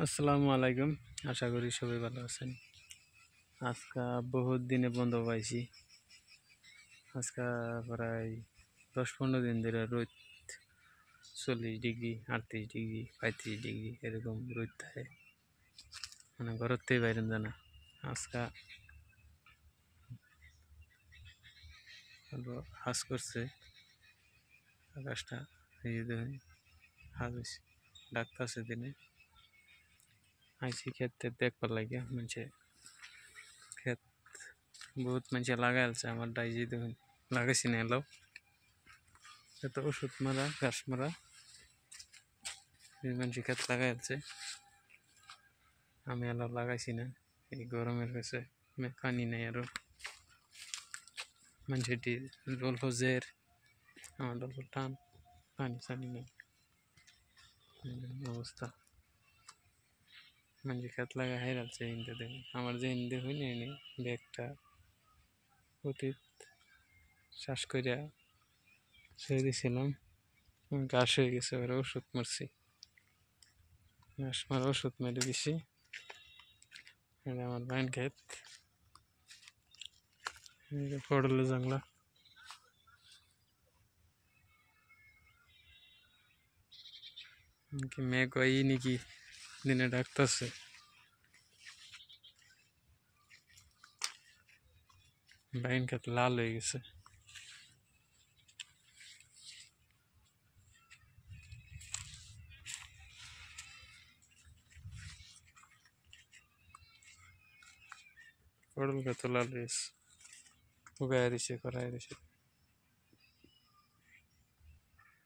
আসসালামু আলাইকুম। আশা করি সবাই ভালো আছেন। আজকে বহুত দিনে বন্ধ পাইছি। আজকে প্রায় 10-15 দিন ধরে রোদ, 40 ডিগ্রি, 38 ডিগ্রি, 35 ডিগ্রি এরকম রোদ থাকে, মানে ঘরের থেকে বাইরে যায় না। আজকে হাজ করছে আকাশটা, এই যে দেখুন হাজ হয়েছে, ডাকতেছে দিনে। আইসি ক্ষেত্রে দেখবার লাগে মানুষে, ক্ষেত বহুত মানুষে লাগাইছে। আমার ডাইজি দেখুন লাগাইছি না, এলো এত ওষুধ মারা, ঘাস মারা মানুষ ক্ষেত লাগাইছে। আমি এলো লাগাইছি না, এই গরমের কাছে পানি নেই আরো। মানুষটি অল্প জের, আমার অল্প টান, পানি সানি নেই অবস্থা। মানুষ ক্ষেত লাগা হাইরাচ্ছে হিন্দে দেখুন। আমার যে হিন্দে হইনি ব্যাগটা অতীত শ্বাস করিয়া ছেড়ে দিয়েছিলাম, ঘাস হয়ে গেছে, ওরা ওষুধ মারছি, ঘাস মারা ওষুধ মেরে দিছি। এটা আমার বাইন ক্ষেত, পড়লো জংলা। কি মেঘ হয় নাকি দিনে ডাকতেছে। বাইন ক্ষেত লাল হয়ে গেছে। পড়ল ক্ষেত লাল হয়ে গেছে, উগায় দিছে, করাই দিছে।